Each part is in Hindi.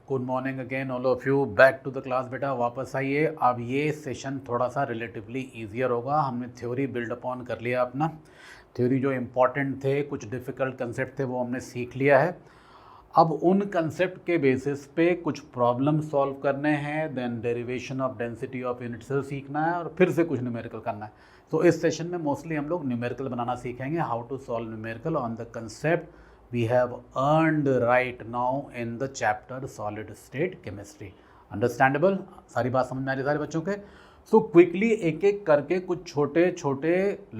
Good morning again all of you, back to the class बेटा, वापस आइए। अब ये सेशन थोड़ा सा रिलेटिवली ईजियर होगा। हमने थ्योरी बिल्ड अपॉन कर लिया अपना। थ्योरी जो इम्पॉर्टेंट थे, कुछ डिफ़िकल्ट कंसेप्ट थे, वो हमने सीख लिया है। अब उन कंसेप्ट के बेसिस पे कुछ प्रॉब्लम सॉल्व करने हैं, then derivation of density of unit cell सीखना है और फिर से कुछ न्यूमेरिकल करना है। तो इस सेशन में मोस्टली हम लोग न्यूमेरिकल बनाना सीखेंगे, how to solve numerical on the concept we have earned right now in the chapter solid state chemistry. Understandable? सारी बात समझ में आ रही सारे बच्चों के? सो क्विकली एक एक करके कुछ छोटे छोटे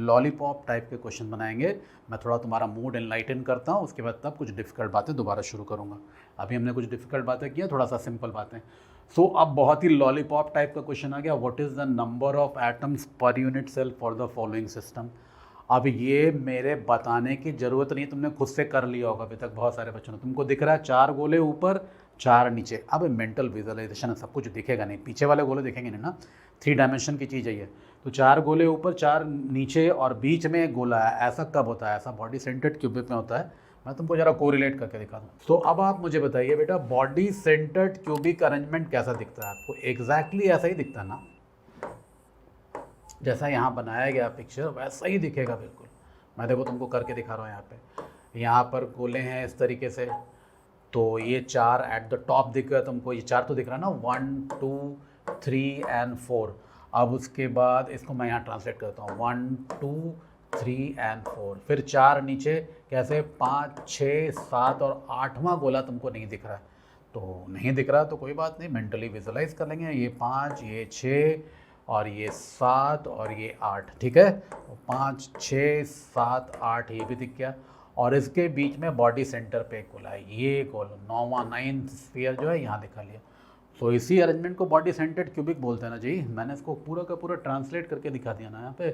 लॉलीपॉप टाइप के क्वेश्चन बनाएंगे। मैं थोड़ा तुम्हारा मूड एनलाइटन करता हूँ, उसके बाद तब कुछ डिफिकल्ट बातें दोबारा शुरू करूँगा। अभी हमने कुछ डिफिकल्ट बातें की, थोड़ा सा सिंपल बातें। सो अब बहुत ही लॉलीपॉप टाइप का क्वेश्चन आ गया, what is the number of atoms per unit cell for the following system. अब ये मेरे बताने की ज़रूरत नहीं, तुमने खुद से कर लिया होगा अभी तक बहुत सारे बच्चों ने। तुमको दिख रहा है 4 गोले ऊपर 4 नीचे। अब मेंटल विजुअलाइजेशन सब कुछ दिखेगा नहीं, पीछे वाले गोले दिखेंगे नहीं ना, 3 डायमेंशन की चीज़ है ये। तो 4 गोले ऊपर 4 नीचे और बीच में एक गोला है। ऐसा कब होता है? ऐसा बॉडी सेंटर्ड क्यूबिक में होता है। मैं तुमको ज़रा कोरिलेट करके दिखा दूँ। तो अब आप मुझे बताइए बेटा, बॉडी सेंटर्ड क्यूबिक अरेंजमेंट कैसा दिखता है आपको? एग्जैक्टली ऐसा ही दिखता है ना, जैसा यहाँ बनाया गया पिक्चर वैसा ही दिखेगा बिल्कुल। मैं देखो तुमको करके दिखा रहा हूँ। यहाँ पर गोले हैं इस तरीके से, तो ये 4 एट द टॉप दिख रहा है तुमको, ये 4 तो दिख रहा है ना, 1 2 3 एंड 4। अब उसके बाद इसको मैं यहाँ ट्रांसलेट करता हूँ, 1 2 3 एंड 4, फिर 4 नीचे, कैसे 5 6 7 और 8वां गोला तुमको नहीं दिख रहा है। तो नहीं दिख रहा तो कोई बात नहीं, मेंटली विजुअलाइज कर लेंगे। ये 5, ये 6 और ये 7 और ये 8, ठीक है। तो 5 6 7 8 ये भी दिख गया। और इसके बीच में बॉडी सेंटर पे एक गोला है, ये गोल 9वां 9th स्फीयर जो है यहाँ दिखा लिया। तो इसी अरेंजमेंट को बॉडी सेंटर्ड क्यूबिक बोलते हैं ना जी। मैंने इसको पूरा का पूरा ट्रांसलेट करके दिखा दिया ना यहाँ पे।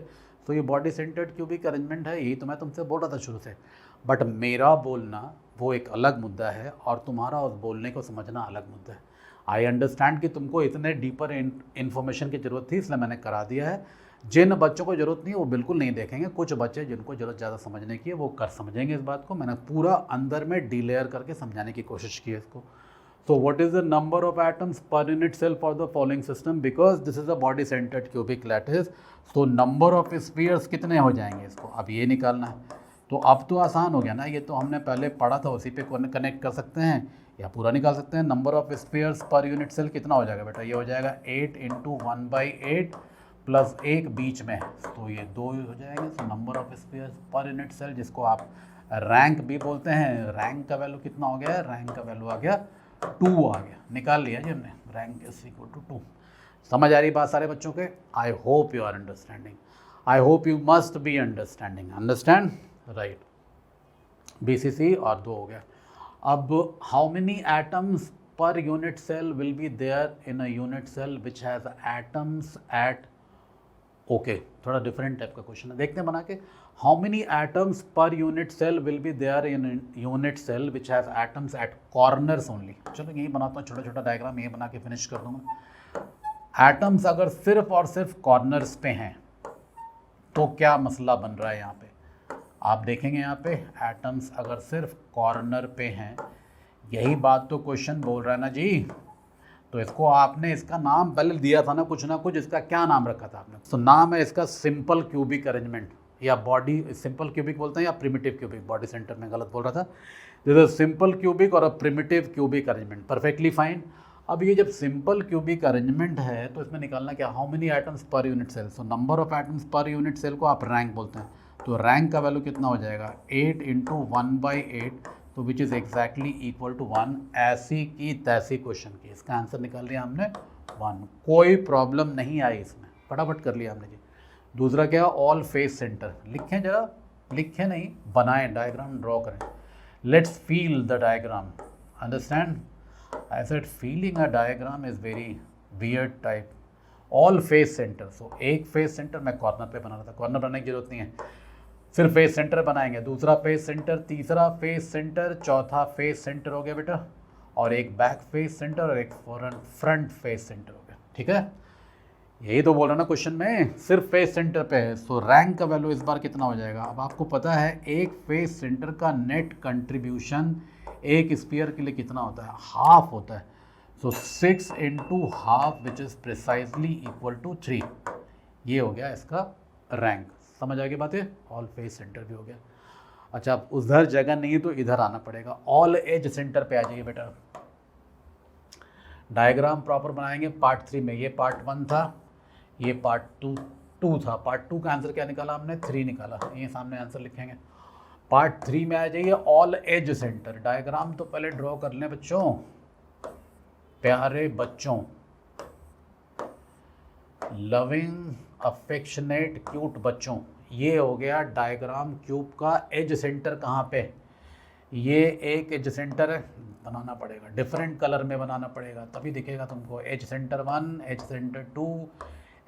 तो ये बॉडी सेंटर्ड क्यूबिक अरेंजमेंट है, यही तो मैं तुमसे बोल रहा था शुरू से। बट मेरा बोलना वो एक अलग मुद्दा है और तुम्हारा उस बोलने को समझना अलग मुद्दा है। आई अंडरस्टैंड कि तुमको इतने डीपर इन्फॉर्मेशन की ज़रूरत थी, इसलिए मैंने करा दिया है। जिन बच्चों को ज़रूरत नहीं वो बिल्कुल नहीं देखेंगे, कुछ बच्चे जिनको ज़रूरत ज़्यादा समझने की है वो कर समझेंगे इस बात को। मैंने पूरा अंदर में डीलेयर करके समझाने की कोशिश की है इसको। So what is the number of atoms per unit cell for the following system, because this is a body centred cubic lattice. तो नंबर ऑफ स्फीयर्स कितने हो जाएंगे इसको अब ये निकालना है। तो अब तो आसान हो गया ना, ये तो हमने पहले पढ़ा था, उसी पे कनेक्ट कर सकते हैं या पूरा निकाल सकते हैं। Number of spheres per unit cell कितना हो जाएगा बेटा? ये हो जाएगा 8 × 1/8 प्लस 1 बीच में, तो ये 2 हो जाएंगे। तो number of spheres per unit cell, जिसको आप रैंक भी बोलते हैं, रैंक का वैल्यू कितना हो गया? रैंक का वैल्यू आ गया 2 आ गया, निकाल लिया जी हमने। Rank is equal to 2। समझ आ रही बात सारे बच्चों के? I hope you are understanding, I hope you must be understanding. Understand, right. BCC और 2 हो गया। अब how many atoms per unit cell will be there in a unit cell which has atoms at, okay, थोड़ा डिफरेंट टाइप का क्वेश्चन है, देखते हैं बना के। How many atoms per unit cell will be there in unit cell which has atoms at corners only. चलो यही बनाता हूँ छोटा छोटा डायग्राम, ये बना के फिनिश कर दूँगा। एटम्स अगर सिर्फ और सिर्फ कॉर्नर्स पे हैं तो क्या मसला बन रहा है यहाँ पे? आप देखेंगे यहाँ पे एटम्स अगर सिर्फ कॉर्नर पे हैं, यही बात तो क्वेश्चन बोल रहा है ना जी। तो इसको आपने इसका नाम पहले दिया था ना कुछ, इसका क्या नाम रखा था आपने? तो नाम है इसका सिंपल क्यूबिक अरेंजमेंट, या बॉडी सिंपल क्यूबिक बोलते हैं या प्रिमिटिव क्यूबिक। बॉडी सेंटर में गलत बोल रहा था। दिस इज सिंपल क्यूबिक और अ primitive cubic arrangement, perfectly fine. अब ये जब सिंपल क्यूबिक अरेंजमेंट है तो इसमें निकालना क्या? How many atoms per unit cell. So number of atoms per unit cell को आप रैंक बोलते हैं। तो रैंक का वैल्यू कितना हो जाएगा? 8 × 1/8, तो which is exactly equal to 1। ऐसी की तैसी क्वेश्चन की, इसका आंसर निकाल लिया हमने 1। कोई प्रॉब्लम नहीं आई इसमें, फटाफट कर लिया हमने जी। दूसरा क्या? All face centre. लिखें जरा, लिखें नहीं, बनाएं, डायग्राम ड्रॉ करें। Let's feel the diagram, understand? I said feeling a diagram is very weird type. All face centre, so एक फेस सेंटर मैं कॉर्नर पे बना रहा था, कॉर्नर बनाने की जरूरत नहीं है, सिर्फ फेस सेंटर बनाएंगे। दूसरा फेस सेंटर, तीसरा फेस सेंटर, चौथा फेस सेंटर हो गया बेटा, और एक बैक फेस सेंटर और एक फ्रंट फेस सेंटर हो गया, ठीक है। यही तो बोल रहा ना क्वेश्चन में, सिर्फ फेस सेंटर पे है। सो रैंक का वैल्यू इस बार कितना हो जाएगा? अब आपको पता है एक फेस सेंटर का नेट कंट्रीब्यूशन एक स्फीयर के लिए कितना होता है? हाफ होता है। So 6 into half which is precisely equal to 3, ये हो गया इसका रैंक। समझ आ गई बातें? ऑल फेस सेंटर भी हो गया। अच्छा, अब उधर जगह नहीं है तो इधर आना पड़ेगा, ऑल एज सेंटर पे आ जाइए बेटा। डायग्राम प्रॉपर बनाएंगे पार्ट 3 में। ये पार्ट 1 था, ये पार्ट 2 था। पार्ट 2 का आंसर क्या निकाला हमने? 3 निकाला। ये सामने आंसर लिखेंगे। पार्ट 3 में आ जाइए, ऑल एज सेंटर। डायग्राम तो पहले ड्रॉ कर लें बच्चों, प्यारे बच्चों। लविंग अफेक्शनेट क्यूट बच्चों, ये हो गया डायग्राम क्यूब का एज सेंटर। कहाँ पे? ये एक एज सेंटर है, बनाना पड़ेगा, डिफरेंट कलर में बनाना पड़ेगा, तभी दिखेगा तुमको। Edge centre 1, edge centre 2,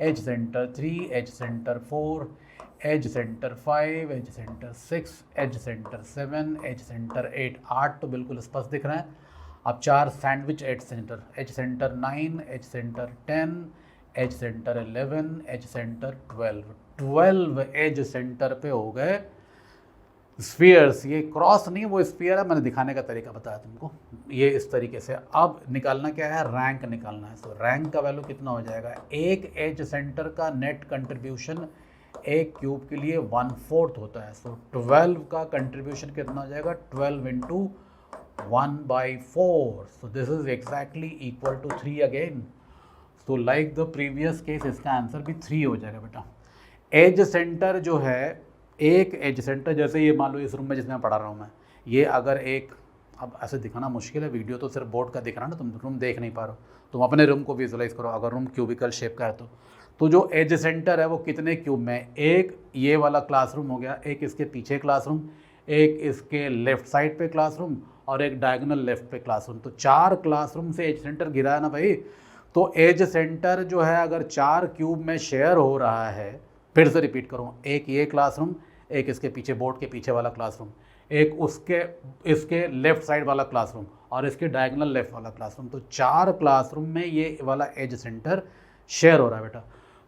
edge centre 3, edge centre 4, edge centre 5, edge centre 6, edge centre 7, edge centre 8। 8 तो बिल्कुल स्पष्ट दिख रहा है। अब 4 sandwich edge centre, edge centre 9, edge centre 10, edge centre 11, edge centre 12 edge centre पे हो गए स्फीयर्स। ये क्रॉस नहीं, वो स्फीयर है, मैंने दिखाने का तरीका बताया तुमको। ये इस तरीके से। अब निकालना क्या है? रैंक निकालना है। तो रैंक का वैल्यू कितना हो जाएगा? एक एज सेंटर का नेट कंट्रीब्यूशन एक क्यूब के लिए 1/4 होता है। सो 12 का कंट्रीब्यूशन कितना हो जाएगा? 12 into 1/4। So this is exactly equal to 3 again. So like the previous case, इसका आंसर भी 3 हो जाएगा बेटा। एज सेंटर जो है, एक एज सेंटर, जैसे ये मान लो इस रूम में जिसमें पढ़ा रहा हूँ मैं, ये अगर एक, अब ऐसे दिखाना मुश्किल है, वीडियो तो सिर्फ बोर्ड का दिख रहा है ना, तुम रूम देख नहीं पा रहे हो, तुम अपने रूम को विजुलाइज करो। अगर रूम क्यूबिकल शेप का है तो जो एज सेंटर है वो कितने क्यूब में? एक ये वाला क्लासरूम हो गया, एक इसके पीछे क्लासरूम, एक इसके लेफ्ट साइड पे क्लासरूम, और एक डायगोनल लेफ्ट पे क्लासरूम। तो 4 क्लासरूम से एज सेंटर गिरा है ना भाई। तो एज सेंटर जो है अगर 4 क्यूब में शेयर हो रहा है, फिर से रिपीट करूँ, एक ये क्लासरूम, एक इसके पीछे बोर्ड के पीछे वाला क्लासरूम, एक उसके इसके लेफ्ट साइड वाला क्लासरूम, और इसके डायगोनल लेफ्ट वाला क्लासरूम। तो 4 क्लासरूम में ये वाला एज सेंटर शेयर हो रहा है बेटा।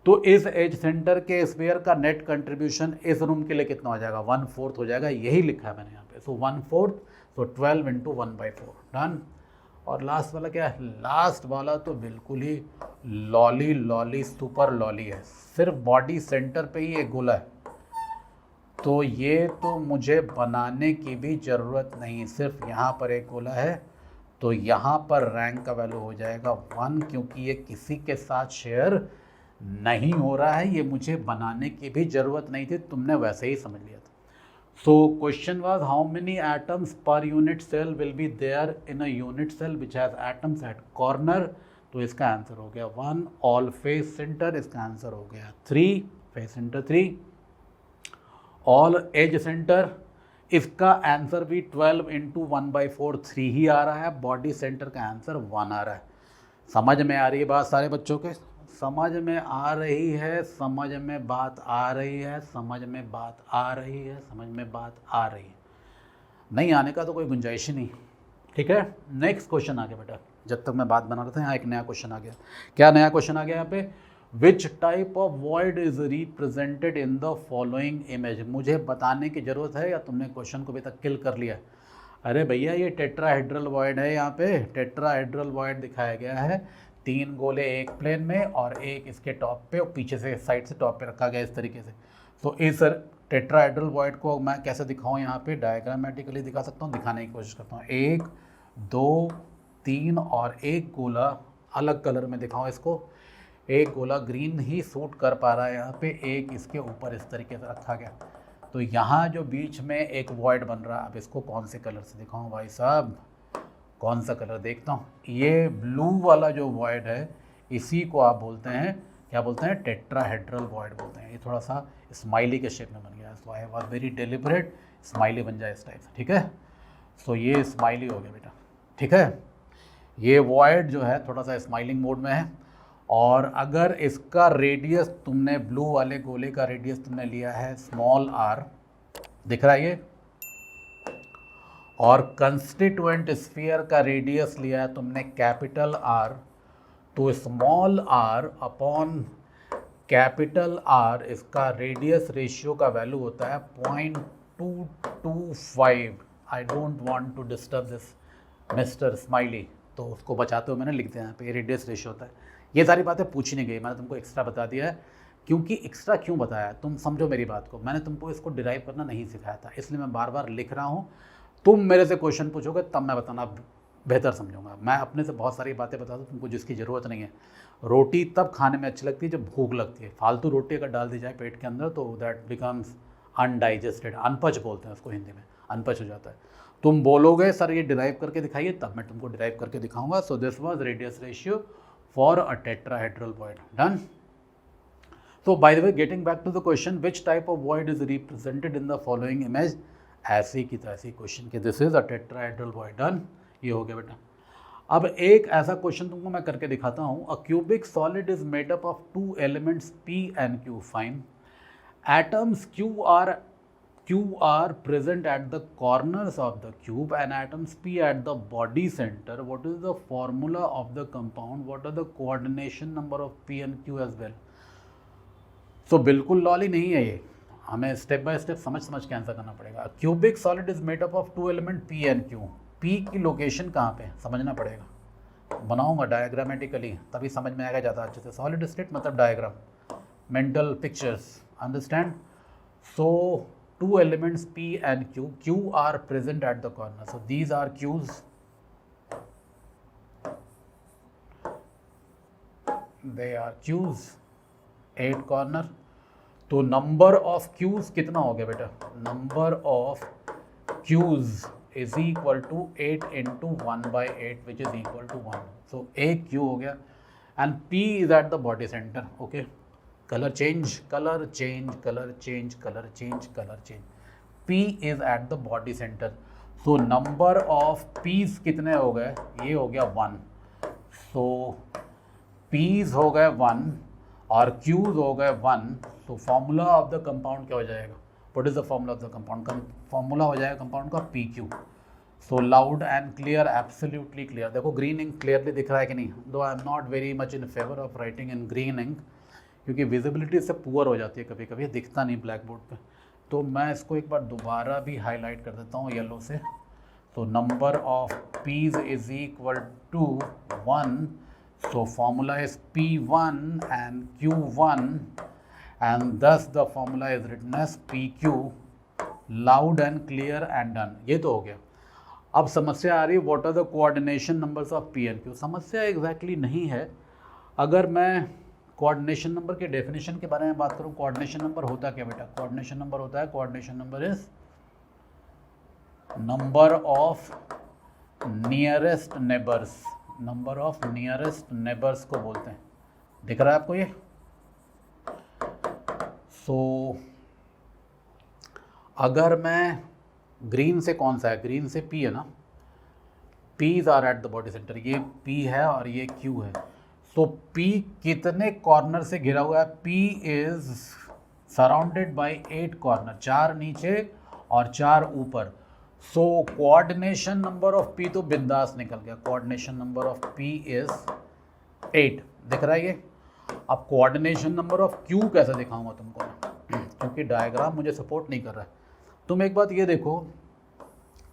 तो इस एज सेंटर के स्फीयर का नेट कंट्रीब्यूशन इस रूम के लिए कितना हो जाएगा? 1/4 हो जाएगा। यही लिखा है मैंने यहाँ पे। सो 1/4, तो 12 इंटू 1/4, डन। और लास्ट वाला क्या है? लास्ट वाला तो बिल्कुल ही लॉली सुपर लॉली है। सिर्फ बॉडी सेंटर पे ही एक गोला है, तो ये तो मुझे बनाने की भी ज़रूरत नहीं, सिर्फ यहाँ पर एक गोला है। तो यहाँ पर रैंक का वैल्यू हो जाएगा 1, क्योंकि ये किसी के साथ शेयर नहीं हो रहा है। ये मुझे बनाने की भी ज़रूरत नहीं थी, तुमने वैसे ही समझ लिया था। So question was how many atoms per unit cell will be there in a unit cell which has atoms at corner. तो इसका आंसर हो गया 1। ऑल फेस सेंटर, इसका आंसर हो गया 3, face centre 3। All edge centre, इसका आंसर भी 12 इंटू 1/4, 3 ही आ रहा है। बॉडी सेंटर का आंसर 1 आ रहा है। समझ में आ रही है बात सारे बच्चों के? समझ में आ रही है, समझ में बात आ रही है, समझ में बात आ रही है, समझ में बात आ रही है। नहीं आने का तो कोई गुंजाइश ही नहीं। ठीक है, नेक्स्ट क्वेश्चन आ गया बेटा। जब तक मैं बात बना रहा था, यहाँ एक नया क्वेश्चन आ गया। क्या नया क्वेश्चन आ गया यहाँ पे? Which type of void is represented in the following image. मुझे बताने की जरूरत है या तुमने क्वेश्चन को अभी तक किल कर लिया? अरे भैया ये टेट्राहेड्रल वॉइड है। यहाँ पे टेट्राहेड्रल वॉइड दिखाया गया है। 3 गोले एक प्लेन में और एक इसके टॉप पे, और पीछे से साइड से टॉप पे रखा गया इस तरीके से। तो इस टेट्राहेड्रल वॉइड को मैं कैसे दिखाऊं? यहाँ पे डायग्रामेटिकली दिखा सकता हूँ, दिखाने की कोशिश करता हूँ। 1, 2, 3 और एक गोला अलग कलर में दिखाऊं इसको। एक गोला ग्रीन ही सूट कर पा रहा है यहाँ पे, एक इसके ऊपर इस तरीके से रखा गया। तो यहाँ जो बीच में एक वॉइड बन रहा है, अब इसको कौन से कलर से दिखाऊं भाई साहब? कौन सा कलर देखता हूँ? ये ब्लू वाला जो वॉइड है, इसी को आप बोलते हैं, क्या बोलते हैं? टेट्राहेड्रल वॉइड बोलते हैं। ये थोड़ा सा स्माइली के शेप में बन गया है, so I was very deliberate, smiley बन जाए इस टाइप से। ठीक है, सो ये स्माइली हो गया बेटा। ठीक है, ये वॉइड जो है थोड़ा सा स्माइलिंग मोड में है। और अगर इसका रेडियस तुमने, ब्लू वाले गोले का रेडियस तुमने लिया है स्मॉल r, दिख रहा है ये, और कंस्टिट्यूएंट स्फीयर का रेडियस लिया है तुमने कैपिटल R, तो small r upon capital R, इसका रेडियस रेशियो का वैल्यू होता है 0.225। I don't want to disturb this mister smiley, तो उसको बचाते हुए मैंने लिख दिया यहाँ पे रेडियस रेशियो होता है। ये सारी बातें पूछी नहीं गई, मैंने तुमको एक्स्ट्रा बता दिया है। क्योंकि एक्स्ट्रा क्यों बताया, तुम समझो मेरी बात को, मैंने तुमको इसको डिराइव करना नहीं सिखाया था, इसलिए मैं बार बार लिख रहा हूँ। तुम मेरे से क्वेश्चन पूछोगे तब मैं बताना बेहतर समझूंगा। मैं अपने से बहुत सारी बातें बता दूँ तुमको जिसकी ज़रूरत नहीं है। रोटी तब खाने में अच्छी लगती है जब भूख लगती है। फालतू रोटी अगर डाल दी जाए पेट के अंदर तो दैट बिकम्स अनडाइजेस्टेड, अनपच बोलते हैं उसको हिंदी में, अनपच हो जाता है। तुम बोलोगे सर ये डिराइव करके दिखाइए, तब मैं तुमको डिराइव करके दिखाऊंगा। So this was radius ratio for a tetrahedral void. Done. So by the way, getting back to the question, which type of void is represented in the following image? ऐसी की तैसी क्वेश्चन के this is a tetrahedral void. Done, ये हो गया बेटा। अब एक ऐसा क्वेश्चन तुमको मैं करके दिखाता हूँ। A cubic solid is made up of two elements P and Q. Fine. Atoms Q are present at the corners of the cube and atoms P at the body center. What is the formula of the compound? What are the coordination number of P and Q as well? So बिल्कुल लॉली नहीं है ये, हमें स्टेप बाय स्टेप समझ के आंसर करना पड़ेगा। Cubic solid is made up of two element P and Q. P की लोकेशन कहाँ पे समझना पड़ेगा, बनाऊंगा डायग्रामेटिकली तभी समझ में आएगा ज़्यादा अच्छे से। सॉलिड स्टेट मतलब diagram, mental pictures, understand. So two elements P and Q are present at the corner. So these are Q's. They are Q's, 8 corner. तो number of Q's कितना हो गया बेटा? Number of Q's is equal to 8 into 1 by 8 which is equal to 1. So एक Q हो गया and P is at the body center. Okay. Color change, color change, color change, color change, color change. P is at the body center. So number of P's कितने हो गए? ये हो गया 1. So P's हो गए 1 और Q's हो गए 1. तो फॉर्मूला ऑफ द कंपाउंड क्या हो जाएगा? What is the formula of the compound? Formula हो जाएगा कंपाउंड का PQ. So loud and clear, absolutely clear. देखो ग्रीन इंक क्लियरली दिख रहा है कि नहीं? Though I am not very much in favor of writing in green ink, क्योंकि विजिबिलिटी इससे पुअर हो जाती है, कभी कभी दिखता नहीं ब्लैक बोर्ड पे। तो मैं इसको एक बार दोबारा भी हाईलाइट कर देता हूँ येलो से। तो number of Ps is equal to 1. So formula is P1 and Q1 and this the formula is written as PQ, loud and clear and done. ये तो हो गया। अब समस्या आ रही है what are the coordination numbers of P and Q। समस्या एग्जैक्टली नहीं है। अगर मैं कोऑर्डिनेशन नंबर के डेफिनेशन के बारे में बात करूं, कोऑर्डिनेशन नंबर होता क्या बेटा? कोऑर्डिनेशन नंबर होता है, coordination number is number of nearest neighbours. Number of nearest neighbours को बोलते हैं। दिख रहा है आपको ये? सो अगर मैं ग्रीन से कौन सा है? ग्रीन से P है ना, P's are at the body centre. ये P है और ये Q है। तो P कितने कॉर्नर से घिरा हुआ है? P is surrounded by 8 corner, 4 नीचे और 4 ऊपर। So coordination number of P तो बिंदास निकल गया। Coordination number of P is 8। दिख रहा है ये? अब कोऑर्डिनेशन नंबर ऑफ Q कैसे दिखाऊंगा तुमको, क्योंकि डायग्राम मुझे सपोर्ट नहीं कर रहा है। तुम एक बात ये देखो,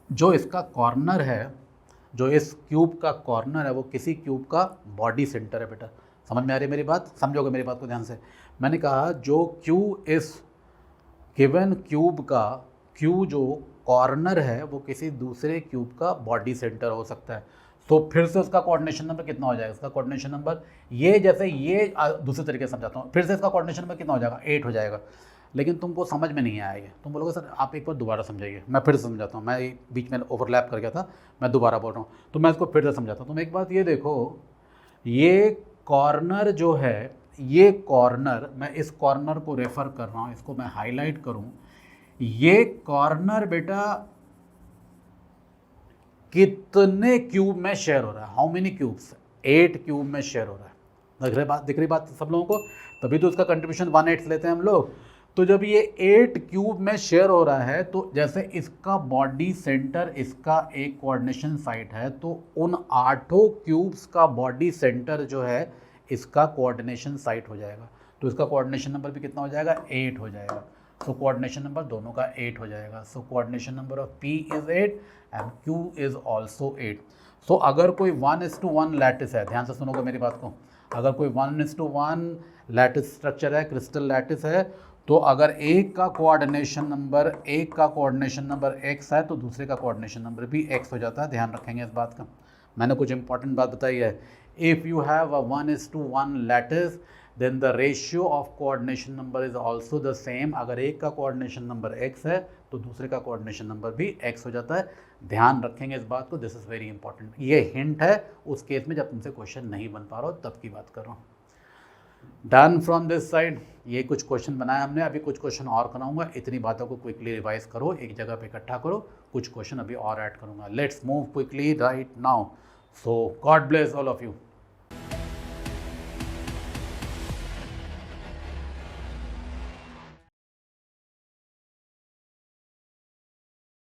जो इसका कॉर्नर है, जो इस क्यूब का कॉर्नर है, वो किसी क्यूब का बॉडी सेंटर है बेटा। समझ में आ रही है मेरी बात? समझोगे मेरी बात को ध्यान से। मैंने कहा जो क्यू इस गिवन क्यूब का क्यू जो कॉर्नर है वो किसी दूसरे क्यूब का बॉडी सेंटर हो सकता है। तो फिर से उसका कोऑर्डिनेशन नंबर कितना हो जाएगा? इसका कोऑर्डिनेशन नंबर ये, जैसे ये दूसरे तरीके से समझाता हूँ, फिर से इसका कोऑर्डिनेशन नंबर कितना हो जाएगा? 8 हो जाएगा। लेकिन तुमको समझ में नहीं आया ये। तुम बोलोगे सर आप एक बार दोबारा समझाइए। मैं फिर से समझाता हूँ, मैं बीच में ओवरलैप कर गया था, मैं दोबारा बोल रहा हूँ, तो मैं इसको फिर से समझाता हूँ। तुम एक बात ये देखो, ये कॉर्नर जो है, ये कॉर्नर, मैं इस कॉर्नर को रेफ़र कर रहा हूँ, इसको मैं हाईलाइट करूँ। ये कॉर्नर बेटा कितने क्यूब में शेयर हो रहा है? How many cubes? 8 क्यूब में शेयर हो रहा है। दिख रही बात सब लोगों को? तभी तो उसका कंट्रीब्यूशन 1/8 लेते हैं हम लोग। तो जब ये 8 क्यूब में शेयर हो रहा है, तो जैसे इसका बॉडी सेंटर इसका एक कोऑर्डिनेशन साइट है, तो उन 8 क्यूब्स का बॉडी सेंटर जो है इसका कोऑर्डिनेशन साइट हो जाएगा। तो इसका कोऑर्डिनेशन नंबर भी कितना हो जाएगा? 8 हो जाएगा। सो कोऑर्डिनेशन नंबर दोनों का 8 हो जाएगा। So coordination number of P is 8 and Q is also 8। सो अगर कोई 1:1 लैटिस है, ध्यान से सुनोगे मेरी बात को, अगर कोई 1:1 लैटिस स्ट्रक्चर है, क्रिस्टल लैटिस है, तो अगर एक का कोऑर्डिनेशन नंबर x है तो दूसरे का कोऑर्डिनेशन नंबर भी x हो जाता है। ध्यान रखेंगे इस बात का। मैंने कुछ इंपॉर्टेंट बात बताई है। If you have a 1:1 lattice then the ratio of coordination number is also the same. अगर एक का कोऑर्डिनेशन नंबर x है तो दूसरे का कोऑर्डिनेशन नंबर भी x हो जाता है। ध्यान रखेंगे इस बात को, दिस इज़ वेरी इंपॉर्टेंट। ये हिंट है उस केस में जब तुमसे क्वेश्चन नहीं बन पा रहा हो तब की बात कर रहा हूँ। Done from this side. ये कुछ क्वेश्चन बनाया हमने, अभी कुछ क्वेश्चन और कराऊंगा। इतनी बातों को क्विकली रिवाइज करो, एक जगह पे इकट्ठा करो, कुछ क्वेश्चन अभी और ऐड करूंगा। Let's move quickly right now. So God bless all of you.